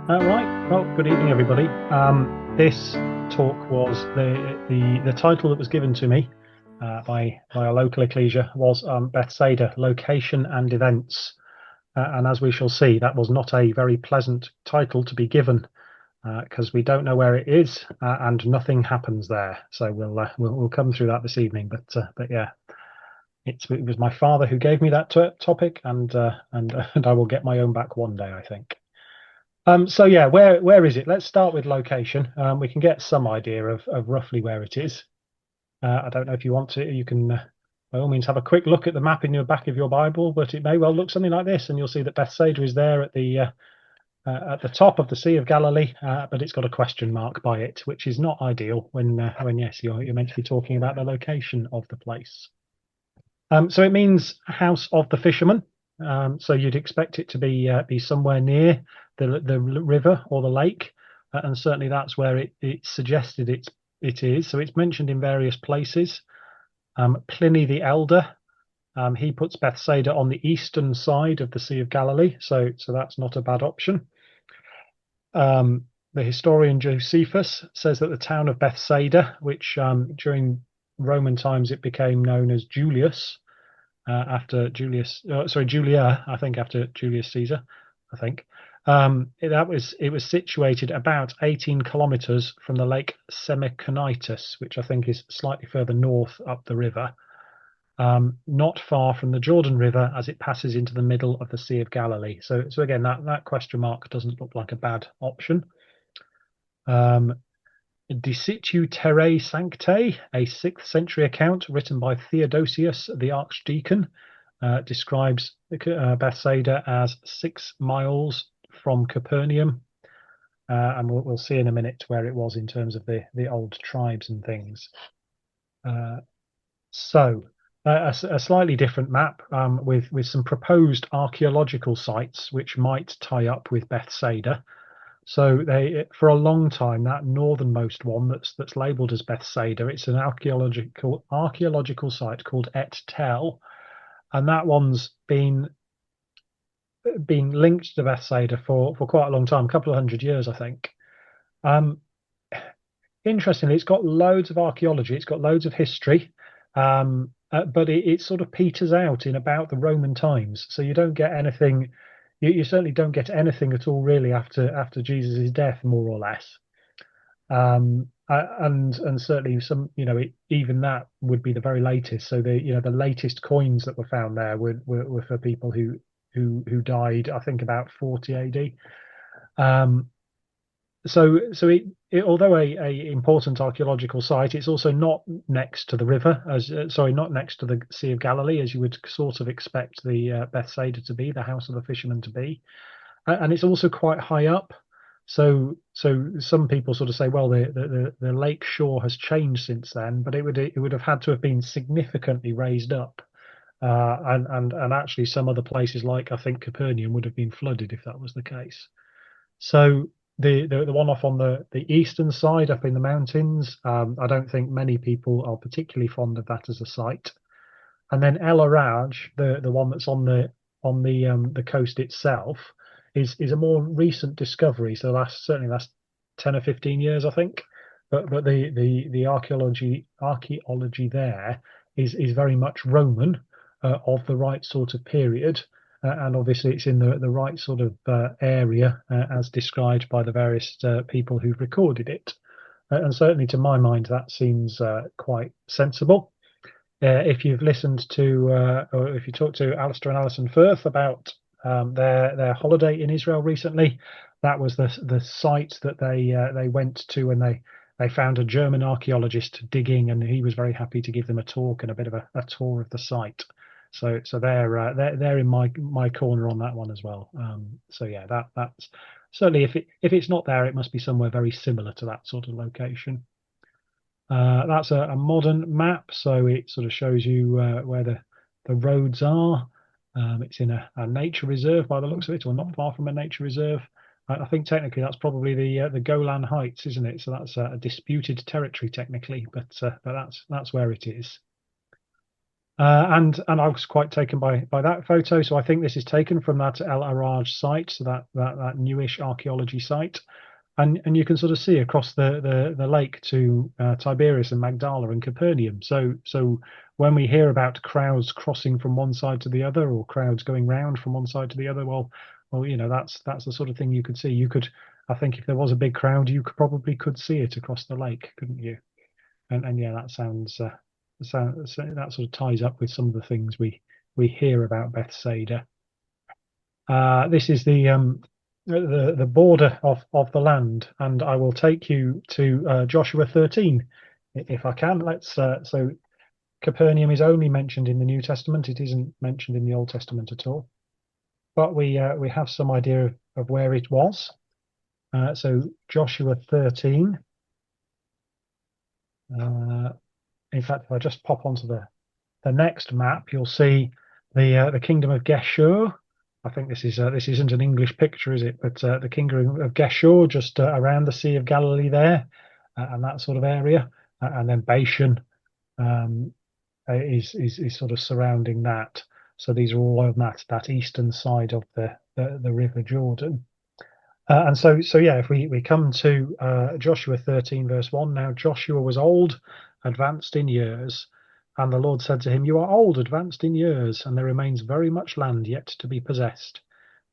Right. Well, good evening, everybody. This talk was the title that was given to me by a local ecclesia was Bethsaida: Location and Events. And as we shall see, that was not a very pleasant title to be given because we don't know where it is and nothing happens there. So we'll come through that this evening. But yeah, it was my father who gave me that topic, and I will get my own back one day, I think. So yeah, where is it? Let's start with location. We can get some idea of roughly where it is. I don't know if you want to. You can by all means have a quick look at the map in the back of your Bible, but it may well look something like this, and you'll see that Bethsaida is there at the top of the Sea of Galilee, but it's got a question mark by it, which is not ideal when yes, you're meant to be talking about the location of the place. So it means house of the fisherman. So you'd expect it to be somewhere near the river or the lake, and certainly that's where it suggested it is. So it's mentioned in various places. Pliny the Elder, he puts Bethsaida on the eastern side of the Sea of Galilee, so that's not a bad option. The historian Josephus says that the town of Bethsaida, which during Roman times it became known as Julius, after Julia, I think, after Julius Caesar, I think. It was situated about 18 kilometers from the lake Semiconitis, which I think is slightly further north up the river, not far from the Jordan River as it passes into the middle of the Sea of Galilee. So again, that question mark doesn't look like a bad option. De Situ Terrae Sanctae, a 6th century account written by Theodosius the Archdeacon, describes Bethsaida as 6 miles from Capernaum, and we'll see in a minute where it was in terms of the old tribes and things. So a slightly different map with some proposed archaeological sites which might tie up with Bethsaida. So for a long time, that northernmost one that's labelled as Bethsaida, it's an archaeological site called Et Tel, and that one's been linked to Bethsaida for quite a long time, a couple of hundred years, I think. Interestingly, it's got loads of archaeology, it's got loads of history, but it sort of peters out in about the Roman times. So you don't get anything. You certainly don't get anything at all really after Jesus' death, more or less. And certainly some, even that would be the very latest. So the latest coins that were found there were for people who died, I think, about 40 AD. So it although a important archaeological site, it's also not next to the river, not next to the Sea of Galilee, as you would sort of expect the Bethsaida to be, the house of the fisherman to be, and it's also quite high up. So some people sort of say, well, the lake shore has changed since then, but it would have had to have been significantly raised up, and actually some other places like I think Capernaum would have been flooded if that was the case. So the one off on the eastern side up in the mountains, I don't think many people are particularly fond of that as a site. And then El Araj, the one that's on the coast itself, is a more recent discovery. So certainly last 10 or 15 years, I think. But the archaeology there is very much Roman, of the right sort of period. And obviously it's in the right sort of area as described by the various people who've recorded it. And certainly to my mind, that seems quite sensible. If you've listened to, or if you talked to Alistair and Alison Firth about their holiday in Israel recently, that was the site that they went to, and they found a German archaeologist digging, and he was very happy to give them a talk and a bit of a tour of the site. So they're in my corner on that one as well. So yeah, that's certainly if it's not there, it must be somewhere very similar to that sort of location. That's a modern map, so it sort of shows you where the roads are. It's in a nature reserve by the looks of it, or not far from a nature reserve. I think technically that's probably the Golan Heights, isn't it? So that's a disputed territory technically, but that's where it is. And I was quite taken by that photo. So I think this is taken from that El Araj site, so that newish archaeology site. And you can sort of see across the lake to Tiberias and Magdala and Capernaum. So when we hear about crowds crossing from one side to the other, or crowds going round from one side to the other, well, that's the sort of thing you could see. I think, if there was a big crowd, you probably could see it across the lake, couldn't you? And yeah, that that sort of ties up with some of the things we hear about Bethsaida. This is the border of the land, and I will take you to Joshua 13, if I can. So Capernaum is only mentioned in the New Testament; it isn't mentioned in the Old Testament at all. But we have some idea of where it was. So Joshua 13. In fact, if I just pop onto the next map, you'll see the kingdom of Geshur. I think this isn't an English picture, is it? But the kingdom of Geshur, just around the Sea of Galilee there, and that sort of area, and then Bashan is sort of surrounding that. So these are all on that eastern side of the River Jordan. And so yeah, if we come to Joshua 13 verse 1, now Joshua was old, advanced in years, and the Lord said to him, "You are old, advanced in years, and there remains very much land yet to be possessed.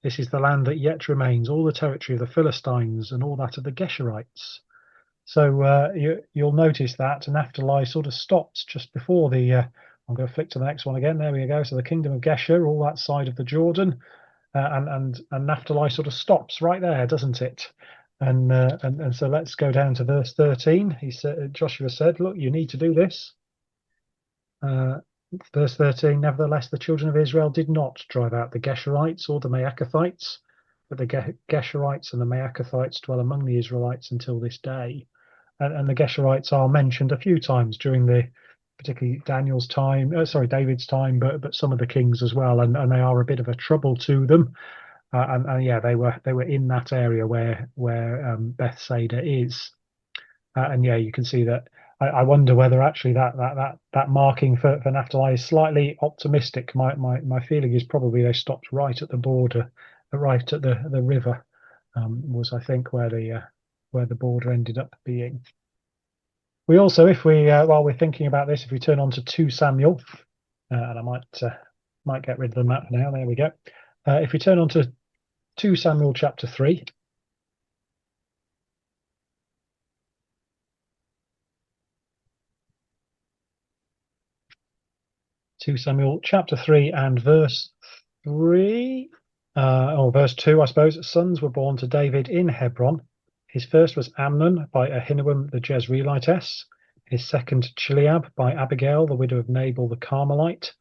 This is the land that yet remains, all the territory of the Philistines and all that of the Geshurites." So you'll notice that Naphtali sort of stops just before the. I'm going to flick to the next one again. There we go. So the kingdom of Geshur, all that side of the Jordan, and Naphtali sort of stops right there, doesn't it? And so let's go down to verse 13. Joshua said, "Look, you need to do this." Verse 13, "Nevertheless, the children of Israel did not drive out the Geshurites or the Maacathites, but the Geshurites and the Maacathites dwell among the Israelites until this day." And the Geshurites are mentioned a few times during particularly David's time, but some of the kings as well, and they are a bit of a trouble to them. And yeah, they were in that area where Bethsaida is. And yeah, you can see that. I wonder whether actually that marking for Naphtali is slightly optimistic. My feeling is probably they stopped right at the border, right at the river, was, I think, where the border ended up being. We also, if we while we're thinking about this, if we turn on to 2 Samuel, and I might get rid of the map now. There we go. If we turn on to 2 Samuel chapter 3. 2 Samuel chapter 3 and verse 3, or verse 2, I suppose. Sons were born to David in Hebron. His first was Amnon by Ahinoam the Jezreelitess. His second, Chileab, by Abigail, the widow of Nabal the Carmelite.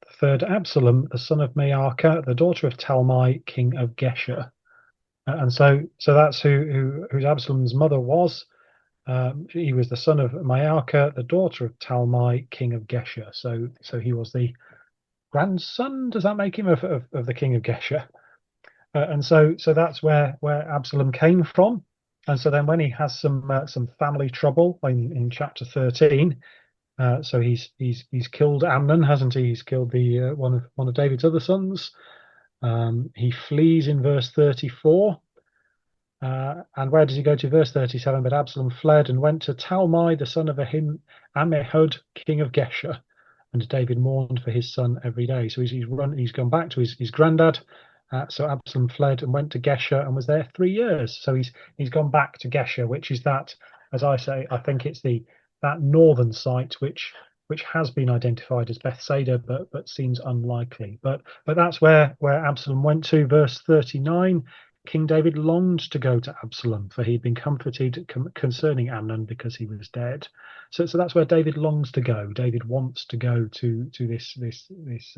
The third, Absalom, the son of Maacah, the daughter of Talmai, king of Geshur. And so that's who Absalom's mother was. He was the son of Maacah, the daughter of Talmai, king of Geshur. So he was the grandson. Does that make him of the king of Geshur? And so that's where Absalom came from. And so then when he has some family trouble in chapter 13, so he's killed Amnon, hasn't he? He's killed the one of David's other sons. He flees in verse 34. And where does he go to? Verse 37. But Absalom fled and went to Talmai, the son of Ammihud, king of Geshur. And David mourned for his son every day. So he's gone back to his granddad. So Absalom fled and went to Geshur and was there 3 years. So he's gone back to Geshur, which is that, as I say, I think it's that northern site which has been identified as Bethsaida, but seems unlikely. But that's where Absalom went to. Verse 39. King David longed to go to Absalom, for he'd been comforted concerning Amnon because he was dead. So that's where David longs to go. David wants to go to this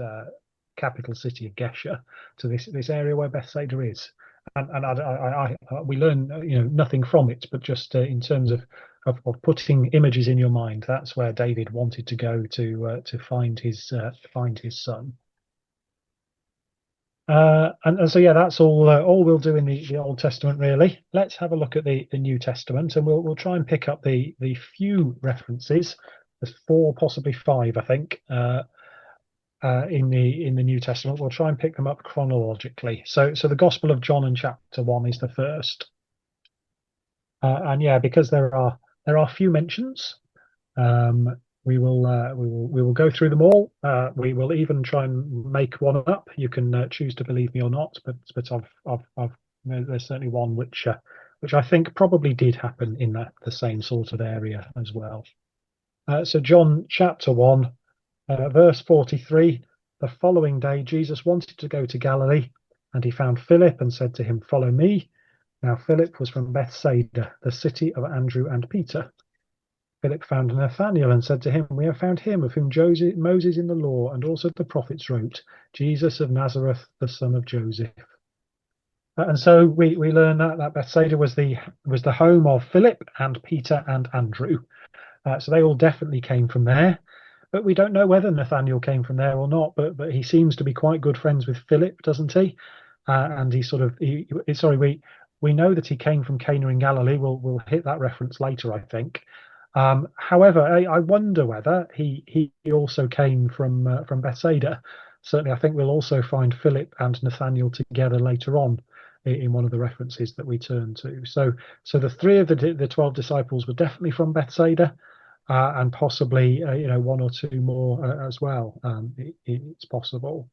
capital city of Geshur, to this area where Bethsaida is. And we learn nothing from it, but just in terms of putting images in your mind, that's where David wanted to go to find his son. And so yeah, that's all we'll do in the Old Testament, really. Let's have a look at the New Testament, and we'll try and pick up the few references. There's 4, possibly 5, I think, in the New Testament. We'll try and pick them up chronologically. So the Gospel of John in chapter 1 is the first, and yeah, because there are few mentions, we will go through them all. We will even try and make one up. You can choose to believe me or not, but there's certainly one which I think probably did happen in the same sort of area as well. So John chapter 1, verse 43. The following day, Jesus wanted to go to Galilee, and he found Philip and said to him, "Follow me." Now Philip was from Bethsaida, the city of Andrew and Peter. Philip found Nathanael and said to him, "We have found him of whom Moses in the law and also the prophets wrote, Jesus of Nazareth, the son of Joseph." And so we learn that Bethsaida was the home of Philip and Peter and Andrew. So they all definitely came from there. But we don't know whether Nathanael came from there or not. But he seems to be quite good friends with Philip, doesn't he? And we know that he came from Cana in Galilee. We'll hit that reference later, I think. However, I wonder whether he also came from Bethsaida. Certainly, I think we'll also find Philip and Nathanael together later on in one of the references that we turn to. So the three of the 12 disciples were definitely from Bethsaida. And possibly one or two more as well. It's possible,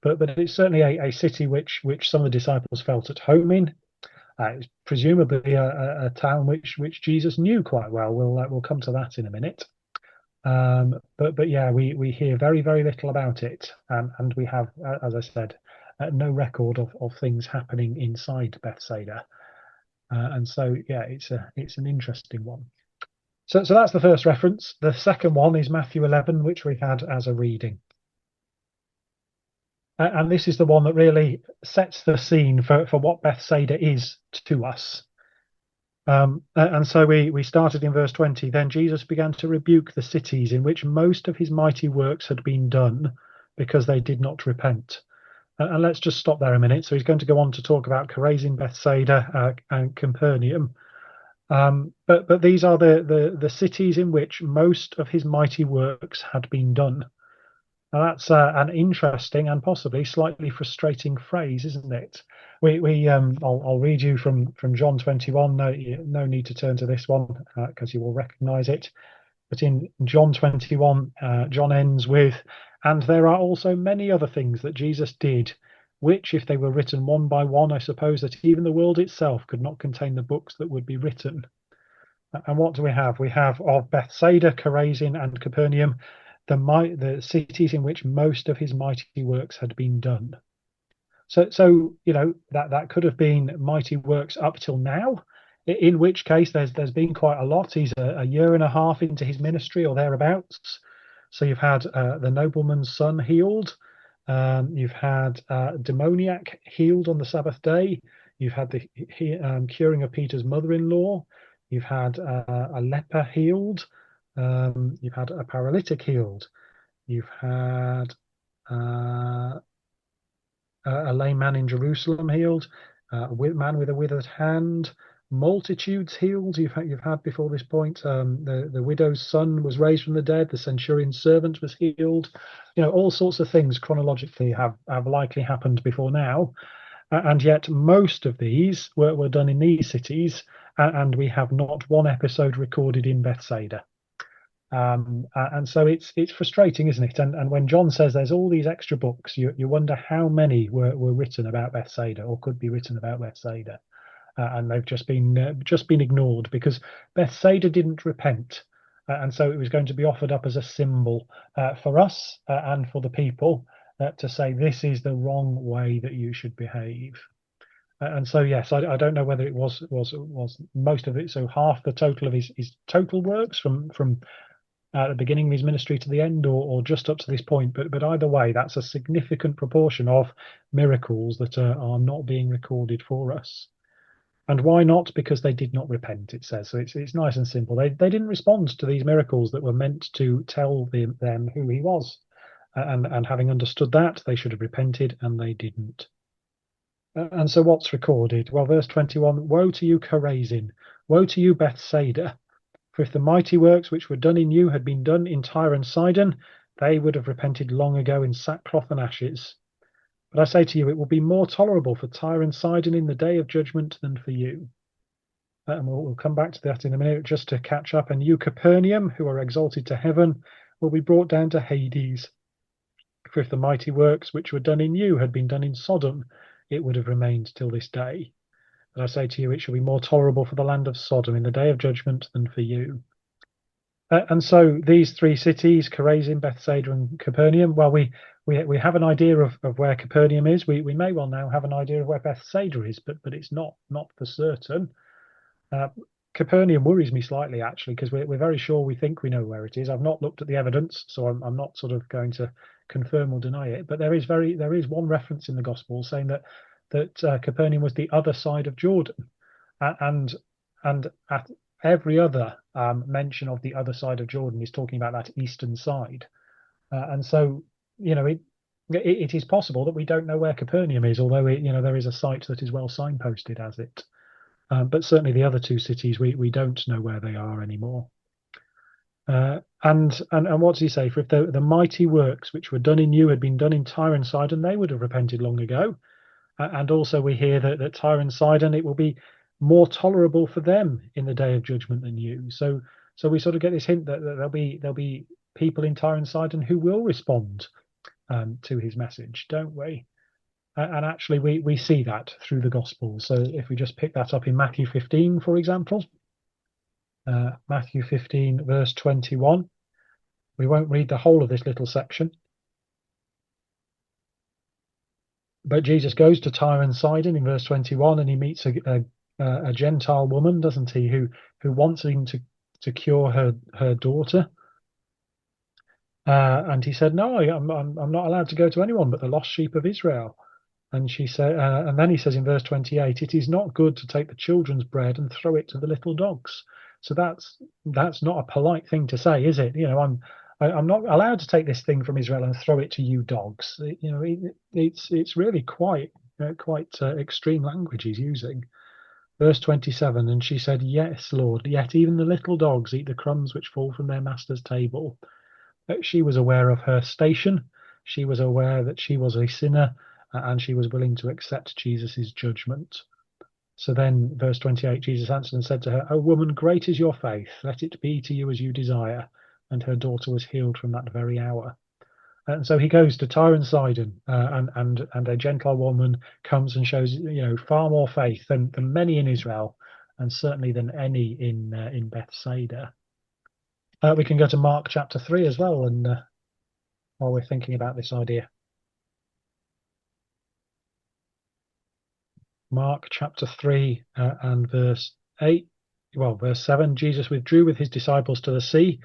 but it's certainly a city which some of the disciples felt at home in. It's presumably a town which Jesus knew quite well. We'll come to that in a minute. But yeah, we hear very, very little about it, and we have, as I said, no record of things happening inside Bethsaida. And so yeah, it's an interesting one. So that's the first reference. The second one is Matthew 11, which we had as a reading. And this is the one that really sets the scene for what Bethsaida is to us. And so we started in verse 20. Then Jesus began to rebuke the cities in which most of his mighty works had been done, because they did not repent. And let's just stop there a minute. So he's going to go on to talk about Chorazin, Bethsaida, and Capernaum. But these are the cities in which most of his mighty works had been done. Now that's an interesting and possibly slightly frustrating phrase, isn't it? I'll read you from John 21. No need to turn to this one because you will recognise it. But in John 21, John ends with, "And there are also many other things that Jesus did, which, if they were written one by one, I suppose that even the world itself could not contain the books that would be written." And what do we have? We have of Bethsaida, Chorazin, and Capernaum, the cities in which most of his mighty works had been done. So that could have been mighty works up till now, in which case there's been quite a lot. He's a year and a half into his ministry or thereabouts. So you've had the nobleman's son healed. You've had demoniac healed on the Sabbath day. You've had the curing of Peter's mother-in-law. You've had a leper healed. You've had a paralytic healed. You've had a lame man in Jerusalem healed. A man with a withered hand. Multitudes healed. You've had before this point. The widow's son was raised from the dead. The centurion's servant was healed. All sorts of things chronologically have likely happened before now. And yet most of these were done in these cities, and we have not one episode recorded in Bethsaida. And so it's frustrating, isn't it? And when John says there's all these extra books, you wonder how many were written about Bethsaida or could be written about Bethsaida, and they've just been ignored because Bethsaida didn't repent, and so it was going to be offered up as a symbol for us and for the people to say this is the wrong way that you should behave. And so yes, I don't know whether it was most of it. So half the total of his total works from the beginning of his ministry to the end, or just up to this point. But either way, that's a significant proportion of miracles that are not being recorded for us. And why not? Because they did not repent, it says. So it's nice and simple. They didn't respond to these miracles that were meant to tell them who he was. And having understood that, they should have repented, and they didn't. And so what's recorded? Well, verse 21, "Woe to you, Chorazin! Woe to you, Bethsaida! For if the mighty works which were done in you had been done in Tyre and Sidon, they would have repented long ago in sackcloth and ashes. But I say to you, it will be more tolerable for Tyre and Sidon in the day of judgment than for you. And we'll come back to that in a minute, just to catch up. And you, Capernaum, who are exalted to heaven, will be brought down to Hades. For if the mighty works which were done in you had been done in Sodom, it would have remained till this day. But I say to you, it shall be more tolerable for the land of Sodom in the day of judgment than for you. And so these three cities, Chorazin, Bethsaida, and Capernaum, well, we have an idea of where Capernaum is. We may well now have an idea of where Bethsaida is, but it's not for certain. Capernaum worries me slightly, actually, because we're very sure we think we know where it is. I've not looked at the evidence, so I'm not sort of going to confirm or deny it. But there is one reference in the Gospel saying that Capernaum was the other side of Jordan, and at every other mention of the other side of Jordan is talking about that eastern side, and so it is possible that we don't know where Capernaum is, although there is a site that is well signposted as it. But certainly the other two cities, we don't know where they are anymore. And what does he say? For if the mighty works which were done in you had been done in Tyre and Sidon, they would have repented long ago. And also we hear that Tyre and Sidon, it will be more tolerable for them in the day of judgment than you. So we sort of get this hint that there'll be people in Tyre and Sidon who will respond to his message, don't we? And actually we see that through the Gospels. So if we just pick that up in Matthew 15, for example, Matthew 15 verse 21, we won't read the whole of this little section, but Jesus goes to Tyre and Sidon in verse 21, and he meets a Gentile woman, doesn't he, who wants him to cure her daughter. And he said, no, I'm not allowed to go to anyone but the lost sheep of Israel. And she said, and then he says in verse 28, it is not good to take the children's bread and throw it to the little dogs. So that's not a polite thing to say, is it? I'm not allowed to take this thing from Israel and throw it to you dogs. It's really quite extreme language he's using. Verse 27, and she said, yes, Lord, yet even the little dogs eat the crumbs which fall from their master's table. She was aware of her station. She was aware that she was a sinner, and she was willing to accept Jesus's judgment. So then, verse 28, Jesus answered and said to her, O woman, great is your faith. Let it be to you as you desire. And her daughter was healed from that very hour. And so he goes to Tyre and Sidon, and a Gentile woman comes and shows far more faith than many in Israel, and certainly than any in Bethsaida. We can go to Mark chapter 3 as well, and while we're thinking about this idea. Mark chapter 3 and verse 7, Jesus withdrew with his disciples to the sea,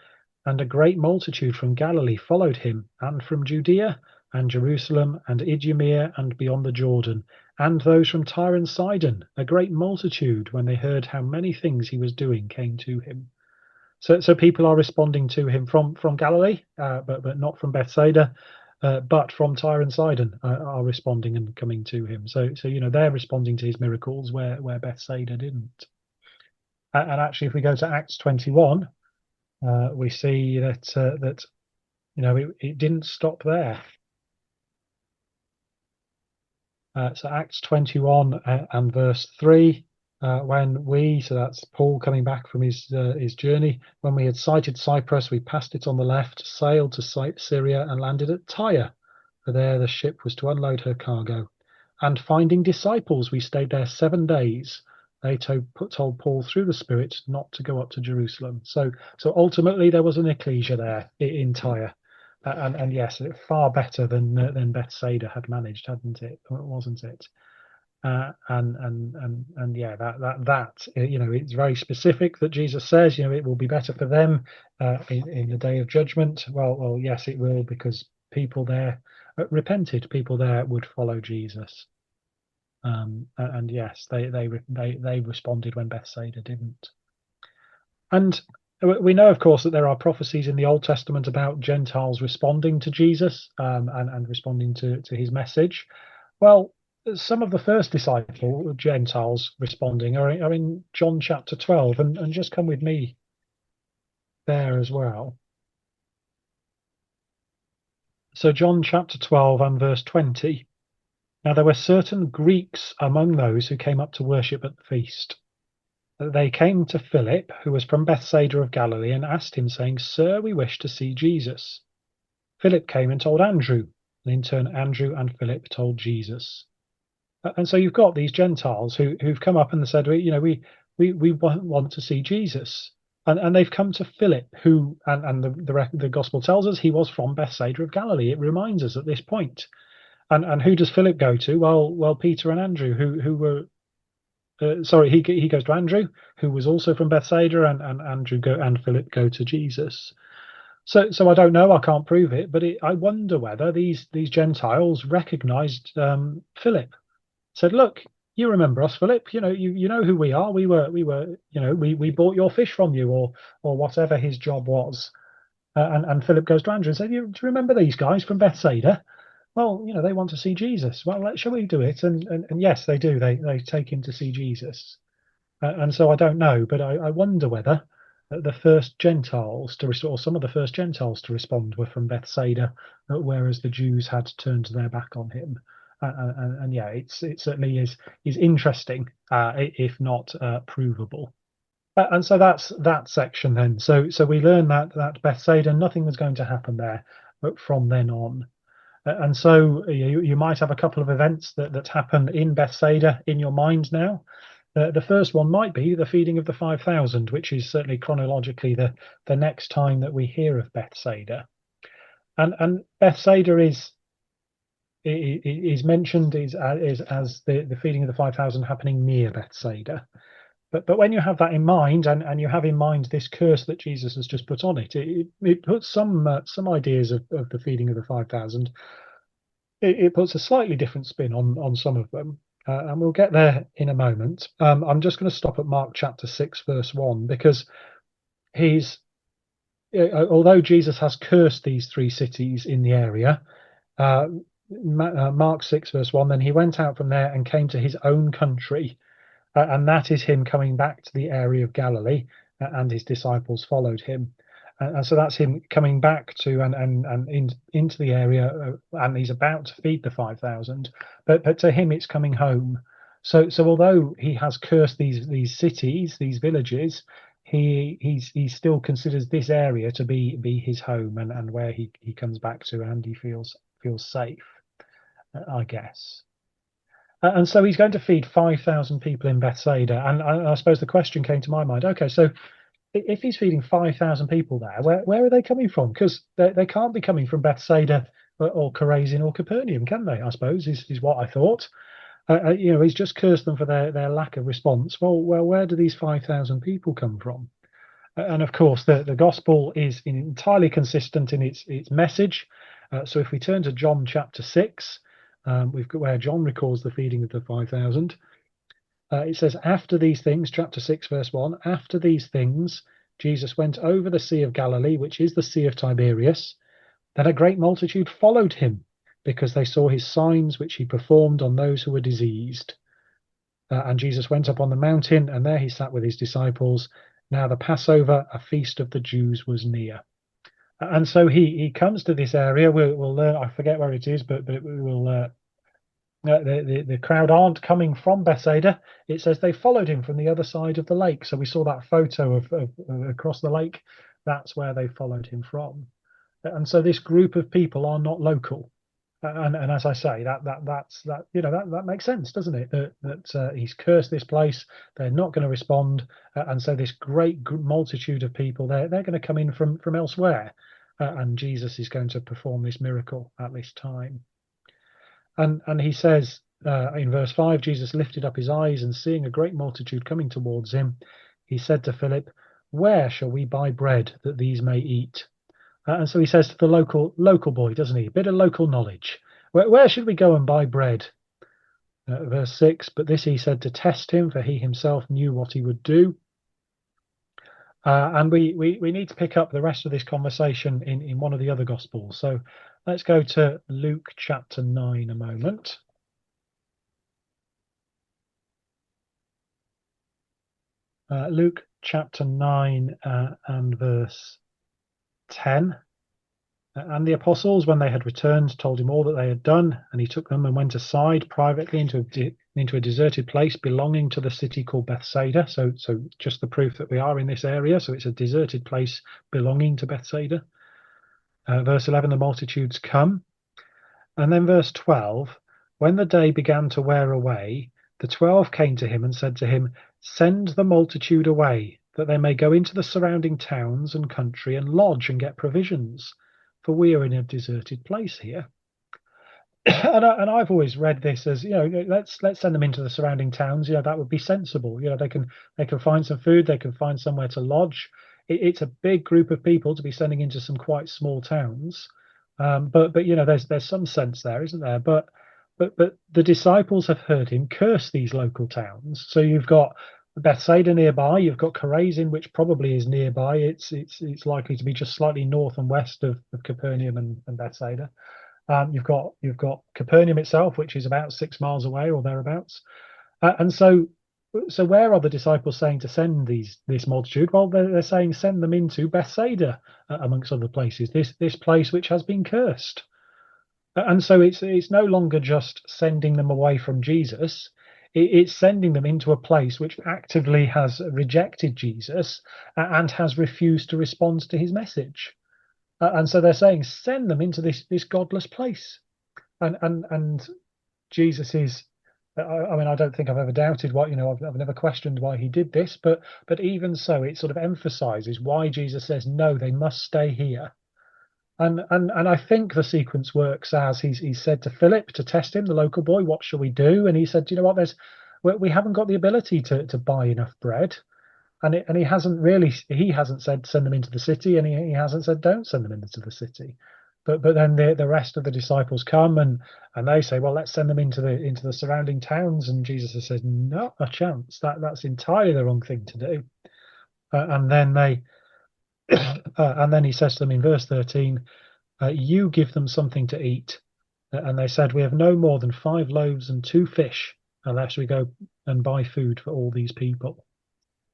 and a great multitude from Galilee followed him, and from Judea and Jerusalem and Idumea and beyond the Jordan, and those from Tyre and Sidon, a great multitude, when they heard how many things he was doing, came to him. So people are responding to him from Galilee, but not from Bethsaida. But from Tyre and Sidon are responding and coming to him. So they're responding to his miracles where Bethsaida didn't. And actually, if we go to Acts 21, we see that it didn't stop there. So Acts 21 and verse 3, so that's Paul coming back from his journey. When we had sighted Cyprus, we passed it on the left, sailed to Syria, and landed at Tyre. For there the ship was to unload her cargo. And finding disciples, we stayed there 7 days. They told Paul through the Spirit not to go up to Jerusalem. So ultimately there was an ecclesia there in Tyre. And yes, far better than Bethsaida had managed, hadn't it? Wasn't it? And yeah, that it's very specific that Jesus says, it will be better for them in the day of judgment. Well, yes, it will, because people there repented. People there would follow Jesus. And yes, they responded when Bethsaida didn't. And we know, of course, that there are prophecies in the Old Testament about Gentiles responding to Jesus and responding to his message. Well, some of the first disciple Gentiles responding are in John chapter 12, and just come with me there as well. So John chapter 12 and verse 20. Now there were certain Greeks among those who came up to worship at the feast. They came to Philip, who was from Bethsaida of Galilee, and asked him, saying, Sir, we wish to see Jesus. Philip came and told Andrew, and in turn Andrew and Philip told Jesus. And so you've got these Gentiles who've come up and said, we want to see Jesus. And they've come to Philip, who, and the gospel tells us he was from Bethsaida of Galilee. It reminds us at this point. And who does Philip go to? Well, Peter and Andrew, who were he goes to Andrew, who was also from Bethsaida, and Andrew and Philip go to Jesus. So I don't know, I can't prove it, but I wonder whether these Gentiles recognised Philip. Said, look, you remember us, Philip? You know who we are. We were we bought your fish from you, or whatever his job was. And Philip goes to Andrew and said, do you remember these guys from Bethsaida? Well, they want to see Jesus. Well, shall we do it? And yes, they do. They take him to see Jesus. And so I don't know, but I wonder whether the first Gentiles to respond, or some of the first Gentiles to respond, were from Bethsaida, whereas the Jews had turned their back on him. And yeah, it certainly is interesting, if not provable. And so that's that section then. So we learn that Bethsaida, nothing was going to happen there, but from then on. And so you might have a couple of events that happen in Bethsaida in your mind now. The first one might be the feeding of the 5,000, which is certainly chronologically the next time that we hear of Bethsaida. And Bethsaida is mentioned as the feeding of the 5,000 happening near Bethsaida. But when you have that in mind, and you have in mind this curse that Jesus has just put on it, it puts some ideas of the feeding of the 5,000. It puts a slightly different spin on some of them. And we'll get there in a moment. I'm just going to stop at Mark chapter 6, verse 1, because although Jesus has cursed these three cities in the area, Mark 6, verse 1, then he went out from there and came to his own country. And that is him coming back to the area of Galilee, and his disciples followed him. And so that's him coming back to into the area, and he's about to feed the 5,000. But to him, it's coming home. So although he has cursed these cities, these villages, he still considers this area to be his home, and where he comes back to, and he feels safe, I guess. And so he's going to feed 5,000 people in Bethsaida. And I suppose the question came to my mind, okay, so if he's feeding 5,000 people there, where are they coming from? Because they can't be coming from Bethsaida or Chorazin or Capernaum, can they? I suppose is what I thought. He's just cursed them for their lack of response. Well, where do these 5,000 people come from? And of course, the gospel is entirely consistent in its message. So if we turn to John chapter 6, we've got where John records the feeding of the 5,000. It says, after these things, chapter 6, verse 1, after these things, Jesus went over the Sea of Galilee, which is the Sea of Tiberias. Then a great multitude followed him, because they saw his signs which he performed on those who were diseased. And Jesus went up on the mountain, and there he sat with his disciples. Now the Passover, a feast of the Jews, was near. And so he comes to this area. We'll learn, I forget where it is, but we will. The crowd aren't coming from Bethsaida. It says they followed him from the other side of the lake. So we saw that photo of across the lake. That's where they followed him from. And so this group of people are not local. And as I say, that makes sense, doesn't it? That he's cursed this place. They're not going to respond, and so this great multitude of people, they're going to come in from elsewhere, and Jesus is going to perform this miracle at this time. And he says in verse 5, Jesus lifted up his eyes, and seeing a great multitude coming towards him, he said to Philip, where shall we buy bread that these may eat? And so he says to the local boy, doesn't he? A bit of local knowledge. Where should we go and buy bread? Verse 6, but this he said to test him, for he himself knew what he would do. And we need to pick up the rest of this conversation in one of the other Gospels. So let's go to Luke chapter 9 a moment. Luke chapter 9 and verse 10. And the apostles, when they had returned, told him all that they had done, and he took them and went aside privately into a deserted place belonging to the city called Bethsaida. So just the proof that we are in this area. So it's a deserted place belonging to Bethsaida. Verse 11, the multitudes come. And then verse 12, when the day began to wear away, the 12 came to him and said to him, "Send the multitude away, that they may go into the surrounding towns and country and lodge and get provisions, for we are in a deserted place here." And I've always read this as, let's send them into the surrounding towns. That would be sensible. They can find some food, they can find somewhere to lodge. It's a big group of people to be sending into some quite small towns. But there's some sense there, isn't there? But the disciples have heard him curse these local towns. So you've got Bethsaida nearby, you've got Chorazin, which probably is nearby. It's likely to be just slightly north and west of Capernaum and Bethsaida. You've got Capernaum itself, which is about 6 miles away or thereabouts. And so where are the disciples saying to send this multitude? Well, they're saying send them into Bethsaida, amongst other places. This place which has been cursed. And so it's no longer just sending them away from Jesus. It's sending them into a place which actively has rejected Jesus and has refused to respond to his message. And so they're saying, send them into this godless place. And Jesus is, I mean, I don't think I've ever doubted what, I've never questioned why he did this, but even so, it sort of emphasizes why Jesus says, no, they must stay here. And I think the sequence works as he said to Philip, to test him, the local boy, what shall we do? And he said, you know what, we haven't got the ability to buy enough bread. And he hasn't said send them into the city, and he hasn't said don't send them into the city. But then the rest of the disciples come and they say, well, let's send them into the surrounding towns. And Jesus has said, not a chance. That's entirely the wrong thing to do. And then he says to them in verse 13, you give them something to eat. And they said, we have no more than 5 loaves and 2 fish, unless we go and buy food for all these people.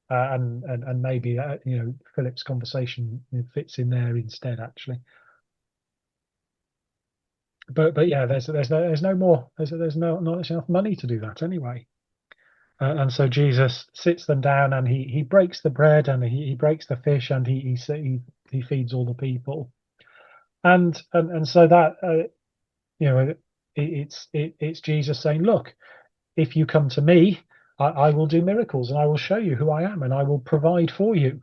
And maybe Philip's conversation fits in there instead, actually. But yeah, there's no more. There's not enough money to do that anyway. And so Jesus sits them down and he breaks the bread and he breaks the fish and he feeds all the people. And so that it's Jesus saying, look, if you come to me, I will do miracles and I will show you who I am and I will provide for you.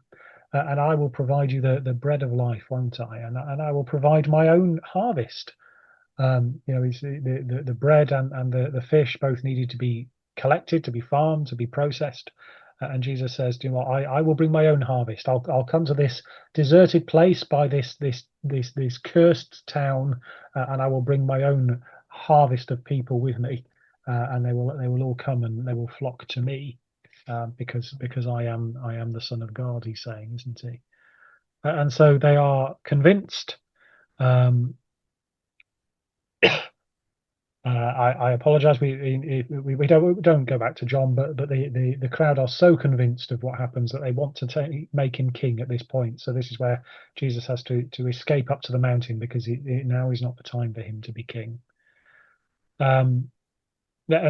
And I will provide you the bread of life, won't I? And I will provide my own harvest. The bread and the fish both needed to be collected, to be farmed, to be processed. And Jesus says, "Do you know what? I will bring my own harvest. I'll come to this deserted place by this cursed town, and I will bring my own harvest of people with me, and they will all come and they will flock to me, because I am the Son of God." He's saying, isn't he? And so they are convinced. I apologize. We don't go back to John, but the crowd are so convinced of what happens that they want to make him king at this point. So this is where Jesus has to escape up to the mountain, because now is not the time for him to be king. And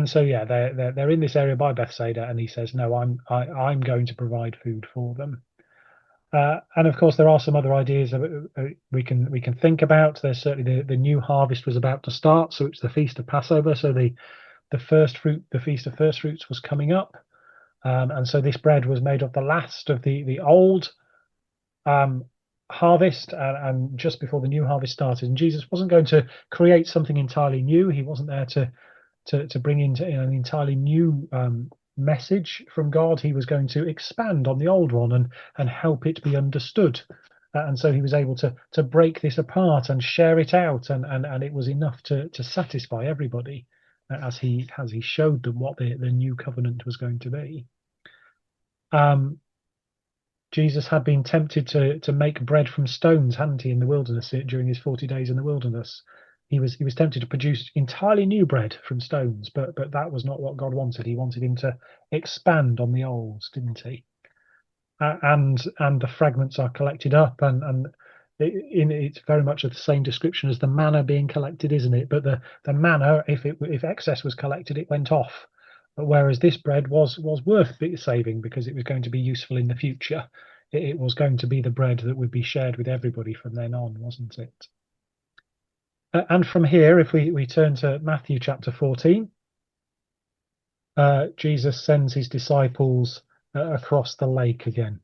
so yeah, they're in this area by Bethsaida, and he says, "No, I'm going to provide food for them." And of course, there are some other ideas that we can think about. There's certainly the new harvest was about to start, so it's the Feast of Passover. So the Feast of First Fruits was coming up, and so this bread was made of the last of the old harvest, and just before the new harvest started. And Jesus wasn't going to create something entirely new. He wasn't there to bring in an entirely new message from God. He was going to expand on the old one and help it be understood. And so he was able to break this apart and share it out, and it was enough to satisfy everybody, as he showed them what the new covenant was going to be. Jesus had been tempted to make bread from stones, hadn't he, in the wilderness during his 40 days in the wilderness. He was tempted to produce entirely new bread from stones, but that was not what God wanted. He wanted him to expand on the old, didn't he? And the fragments are collected up, and it's very much of the same description as the manna being collected, isn't it? But the manna, if excess was collected, it went off. But whereas this bread was worth saving because it was going to be useful in the future. It was going to be the bread that would be shared with everybody from then on, wasn't it? And from here, if we turn to Matthew chapter 14, Jesus sends his disciples across the lake again.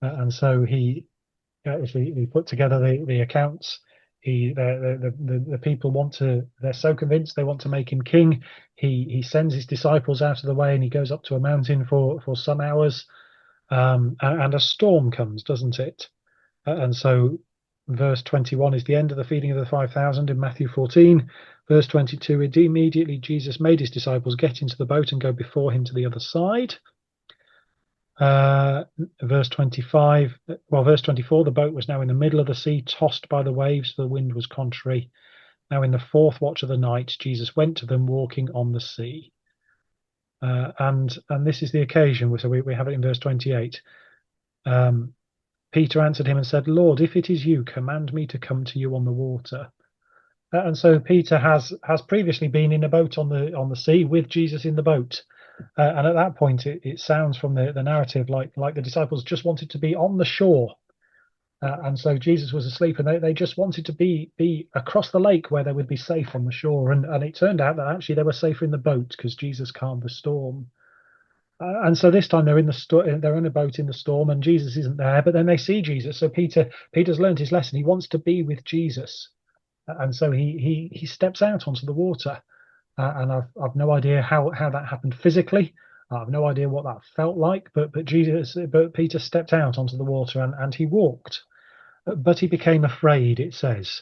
And so if we put together the accounts, the people they're so convinced they want to make him king. He sends his disciples out of the way and he goes up to a mountain for some hours, and a storm comes, doesn't it? And so verse 21 is the end of the feeding of the 5,000 in Matthew 14. Verse 22, immediately Jesus made his disciples get into the boat and go before him to the other side. Verse 25, verse 24, the boat was now in the middle of the sea, tossed by the waves, the wind was contrary. Now in the fourth watch of the night, Jesus went to them walking on the sea. And this is the occasion, so we have it in verse 28. Peter answered him and said, Lord, if it is you, command me to come to you on the water. And so Peter has previously been in a boat on the sea with Jesus in the boat. And at that point, it sounds from the narrative like the disciples just wanted to be on the shore. And so Jesus was asleep and they just wanted to be across the lake where they would be safe on the shore. And it turned out that actually they were safer in the boat because Jesus calmed the storm. And so this time they're in a boat in the storm and Jesus isn't there, but then they see Jesus. So Peter's learned his lesson. He wants to be with Jesus. And so he steps out onto the water. And I've no idea how that happened physically. I've no idea what that felt like, but Peter stepped out onto the water and he walked. But he became afraid, it says.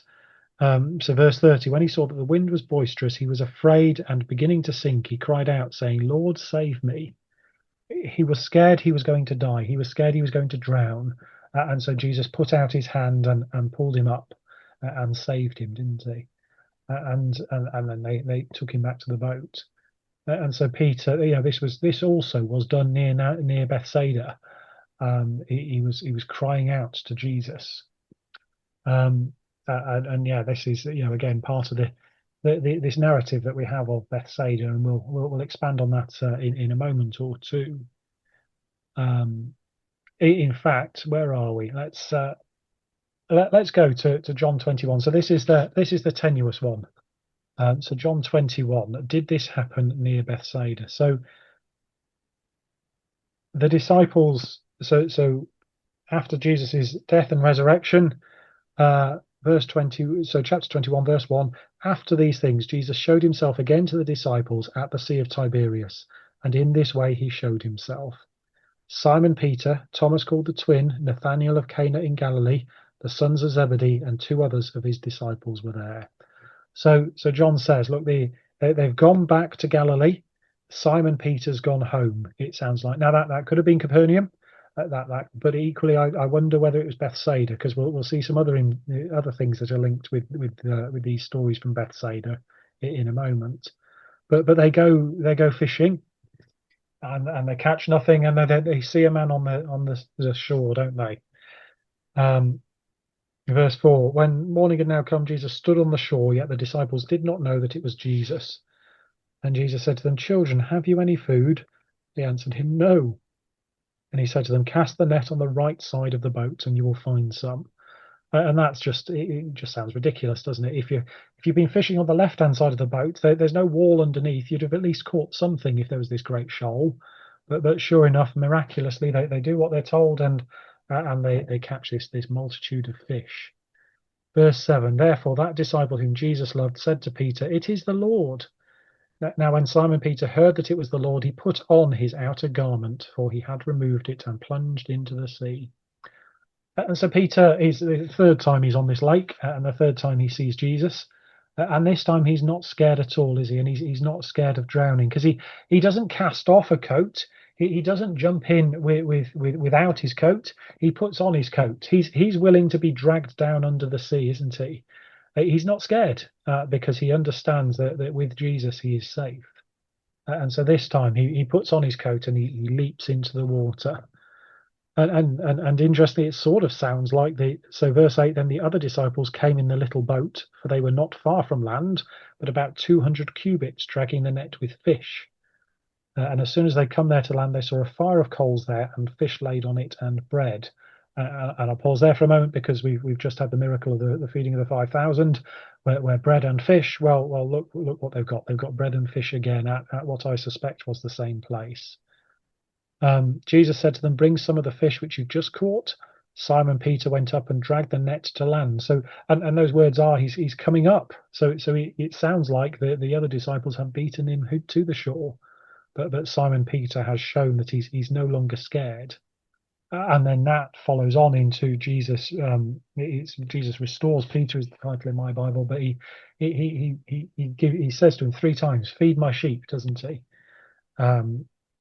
So verse 30, when he saw that the wind was boisterous, he was afraid and beginning to sink, he cried out, saying, Lord, save me. He was scared he was going to die. He was scared he was going to drown. And so Jesus put out his hand and pulled him up and saved him, didn't he? And then they took him back to the boat. And so Peter, this also was done near Bethsaida. He was crying out to Jesus. This is again part of this narrative that we have of Bethsaida, and we'll expand on that in a moment or two. In fact, where are we? Let's go to John 21. So this is the tenuous one. So John 21. Did this happen near Bethsaida? So the disciples. So after Jesus' death and resurrection, verse 20. So chapter 21, verse 1. After these things, Jesus showed himself again to the disciples at the Sea of Tiberias, and in this way he showed himself. Simon Peter, Thomas called the twin, Nathanael of Cana in Galilee, the sons of Zebedee, and two others of his disciples were there. So John says, look, they've gone back to Galilee. Simon Peter's gone home, it sounds like. Now that could have been Capernaum, but equally I wonder whether it was Bethsaida, because we'll see some other things that are linked with these stories from Bethsaida in a moment. But they go fishing. And they catch nothing, and they see a man on the shore, don't they? Verse 4, when morning had now come, Jesus stood on the shore, yet the disciples did not know that it was Jesus. And Jesus said to them, Children, have you any food? They answered him, No. And he said to them, Cast the net on the right side of the boat, and you will find some. And that's it just sounds ridiculous, doesn't it? If you've been fishing on the left-hand side of the boat, there's no wall underneath. You'd have at least caught something if there was this great shoal. But sure enough, miraculously, they do what they're told, and they catch this multitude of fish. Verse 7, therefore that disciple whom Jesus loved said to Peter, It is the Lord. Now when Simon Peter heard that it was the Lord, he put on his outer garment, for he had removed it, and plunged into the sea. And so Peter is the third time he's on this lake, and the third time he sees Jesus. And this time he's not scared at all, is he? And he's not scared of drowning, because he doesn't cast off a coat. He doesn't jump in without his coat. He puts on his coat. He's willing to be dragged down under the sea, isn't he? He's not scared because he understands that with Jesus he is safe. And so this time he puts on his coat and he leaps into the water. And interestingly, it sort of sounds like verse 8, then the other disciples came in the little boat, for they were not far from land, but about 200 cubits, dragging the net with fish. And as soon as they come there to land, they saw a fire of coals there, and fish laid on it, and bread. And I'll pause there for a moment because we've just had the miracle of the feeding of the 5,000, where bread and fish. Well, look what they've got. They've got bread and fish again at what I suspect was the same place. Jesus said to them, "Bring some of the fish which you've just caught." Simon Peter went up and dragged the net to land. So, and those words are, he's coming up. So it sounds like the other disciples have beaten him to the shore, but Simon Peter has shown that he's no longer scared. And then that follows on into Jesus. Jesus restores Peter is the title in my Bible, but he says to him 3 times, "Feed my sheep," doesn't he?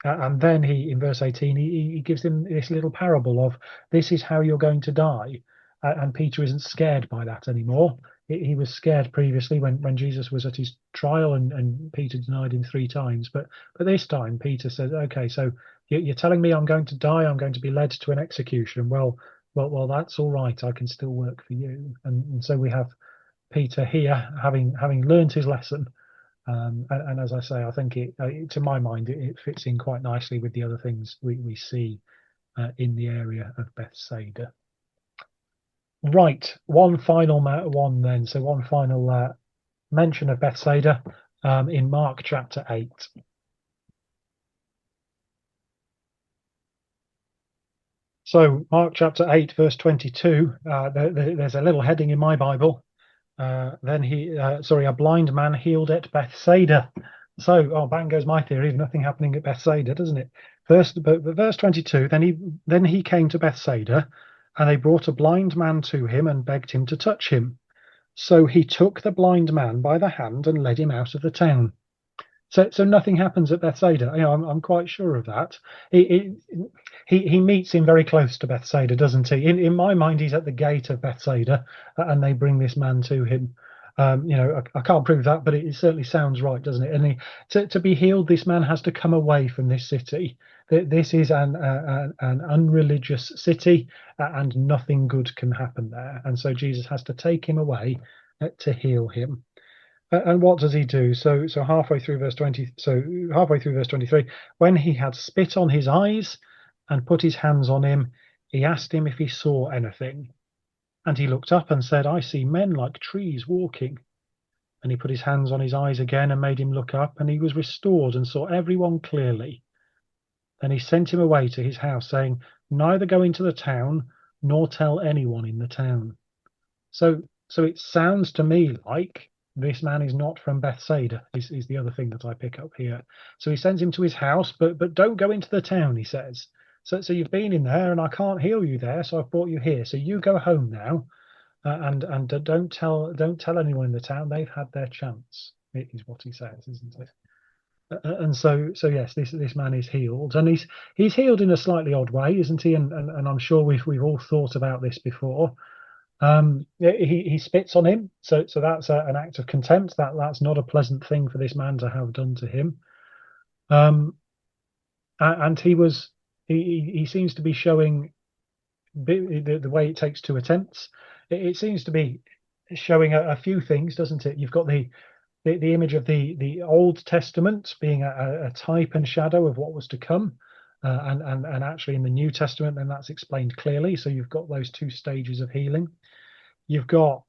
And then in verse 18, he gives him this little parable of, this is how you're going to die. And Peter isn't scared by that anymore. He was scared previously when Jesus was at his trial and Peter denied him 3 times. But this time, Peter says, okay, so you're telling me I'm going to die, I'm going to be led to an execution. Well, that's all right. I can still work for you. And so we have Peter here, having learned his lesson. And as I say, I think to my mind, it fits in quite nicely with the other things we see in the area of Bethsaida. Right, one final one then. So one final mention of Bethsaida in Mark chapter 8. So Mark chapter 8, verse 22, there's a little heading in my Bible. A blind man healed at Bethsaida. So, bang goes my theory. Nothing happening at Bethsaida, doesn't it? Verse 22. Then he came to Bethsaida, and they brought a blind man to him and begged him to touch him. So he took the blind man by the hand and led him out of the town. So nothing happens at Bethsaida. I'm quite sure of that. He meets him very close to Bethsaida, doesn't he? In my mind, he's at the gate of Bethsaida, and they bring this man to him. I can't prove that, but it certainly sounds right, doesn't it? And to be healed, this man has to come away from this city. This is an unreligious city, and nothing good can happen there. And so Jesus has to take him away to heal him. And what does he do? So halfway through verse 23, when he had spit on his eyes and put his hands on him, he asked him if he saw anything. And he looked up and said, "I see men like trees walking." And he put his hands on his eyes again and made him look up, and he was restored and saw everyone clearly. Then he sent him away to his house, saying, "Neither go into the town nor tell anyone in the town." So it sounds to me like this man is not from Bethsaida, is the other thing that I pick up here. So he sends him to his house, but don't go into the town, he says. So you've been in there, and I can't heal you there, so I've brought you here. So you go home now, and don't tell anyone in the town. They've had their chance, is what he says, isn't it? And so yes, this man is healed, and he's healed in a slightly odd way, isn't he? And I'm sure we've all thought about this before. He spits on him, so that's an act of contempt. That's not a pleasant thing for this man to have done to him. And he seems to be showing the way it takes 2 attempts. It seems to be showing a few things, doesn't it? You've got the image of the Old Testament being a type and shadow of what was to come. And actually in the New Testament, then that's explained clearly. So you've got those 2 stages of healing. You've got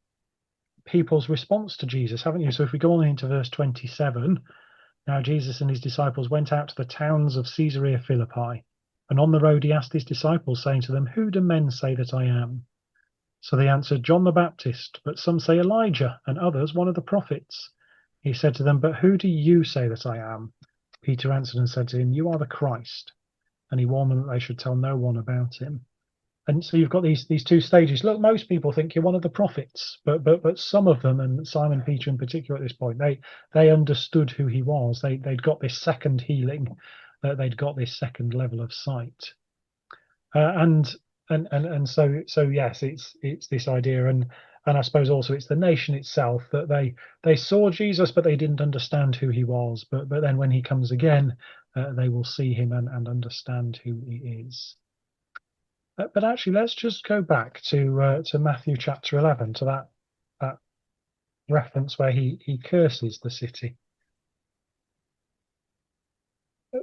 people's response to Jesus, haven't you? So if we go on into verse 27, now Jesus and his disciples went out to the towns of Caesarea Philippi, and on the road he asked his disciples, saying to them, "Who do men say that I am?" So they answered, "John the Baptist, but some say Elijah, and others one of the prophets." He said to them, "But who do you say that I am?" Peter answered and said to him, "You are the Christ." And he warned them that they should tell no one about him. And so you've got these 2 stages. Look, most people think you're one of the prophets, but some of them, and Simon Peter in particular at this point, they understood who he was. They'd got this second healing, they'd got this second level of sight, and so yes, it's this idea, and I suppose also it's the nation itself that they saw Jesus, but they didn't understand who he was. But then when he comes again, they will see him and understand who he is. But actually, let's just go back to Matthew chapter 11, to that reference where he curses the city.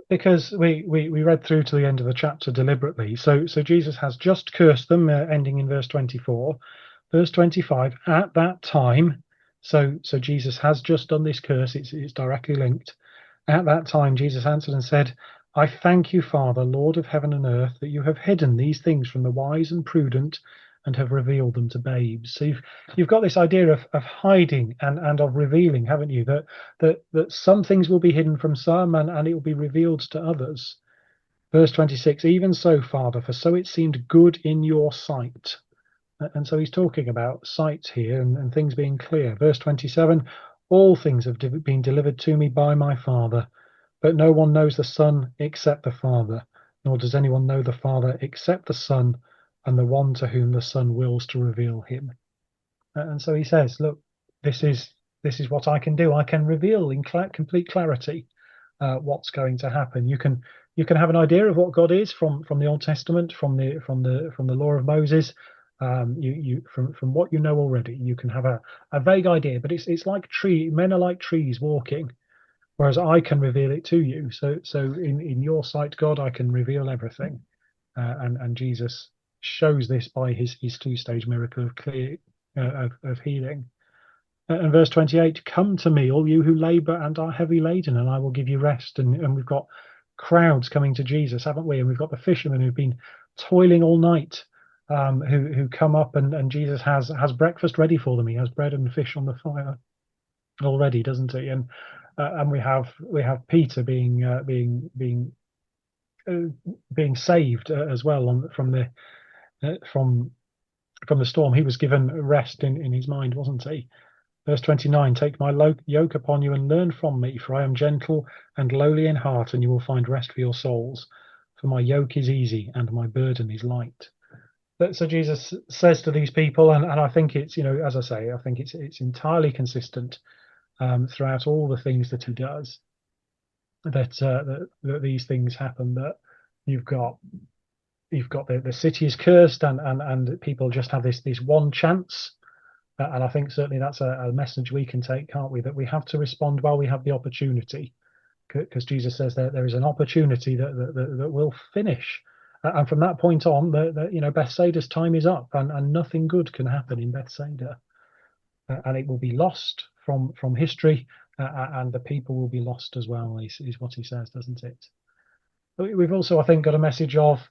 Because we read through to the end of the chapter deliberately. So Jesus has just cursed them, ending in verse 24. Verse 25, at that time, so Jesus has just done this curse, it's directly linked. At that time, Jesus answered and said, I thank you, Father, Lord of heaven and earth, that you have hidden these things from the wise and prudent and have revealed them to babes. So you've got this idea of hiding and of revealing, haven't you? That some things will be hidden from some and it will be revealed to others. Verse 26, even so, Father, for so it seemed good in your sight. And so he's talking about sight here and things being clear. Verse 27, all things have been delivered to me by my Father, but no one knows the Son except the Father, nor does anyone know the Father except the Son and the one to whom the Son wills to reveal him. And so he says, look, this is what I can do. I can reveal in complete clarity what's going to happen. You can have an idea of what God is from the Old Testament, from the law of Moses. You from what you know already, you can have a vague idea, but it's like men are like trees walking, whereas I can reveal it to you. So in your sight, God, I can reveal everything, and Jesus shows this by his two-stage miracle of clear of healing. And verse 28, come to me, all you who labor and are heavy laden, and I will give you rest. And we've got crowds coming to Jesus, haven't we? And we've got the fishermen who've been toiling all night, who come up, and Jesus has breakfast ready for them. He has bread and fish on the fire already, doesn't he? And we have Peter being saved as well from the storm. He was given rest in his mind, wasn't he? Verse 29, take my yoke upon you and learn from me, for I am gentle and lowly in heart, and you will find rest for your souls. For my yoke is easy and my burden is light. So Jesus says to these people, and I think it's, as I say, I think it's entirely consistent throughout all the things that he does, that these things happen, that you've got the city is cursed and people just have this one chance. And I think certainly that's a message we can take, can't we? That we have to respond while we have the opportunity, because Jesus says that there is an opportunity that will finish. And from that point on, Bethsaida's time is up, and nothing good can happen in Bethsaida, and it will be lost from history, and the people will be lost as well. Is what he says, doesn't it? We've also, I think, got a message of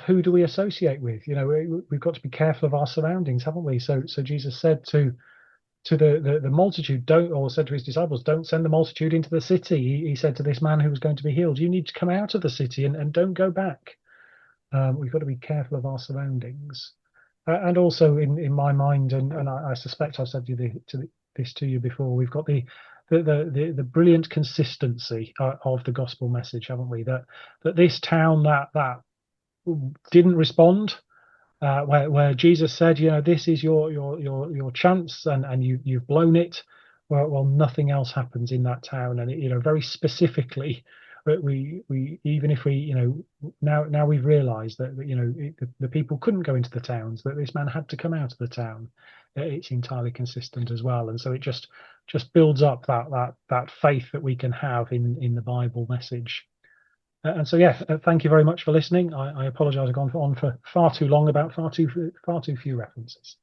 who do we associate with. We've got to be careful of our surroundings, haven't we? So Jesus said to the multitude, or said to his disciples, don't send the multitude into the city. He said to this man who was going to be healed, you need to come out of the city and don't go back. We've got to be careful of our surroundings. And also in my mind, and I suspect I've said this to you before, we've got the brilliant consistency of the gospel message, haven't we? That this town that didn't respond, where Jesus said, this is your chance, and you've blown it. Well, nothing else happens in that town, and very specifically, we even if we now we've realised that the people couldn't go into the towns, that this man had to come out of the town. It's entirely consistent as well, and so it just builds up that faith that we can have in the Bible message. And so, thank you very much for listening. I apologise, I've gone on for far too long about far too few references.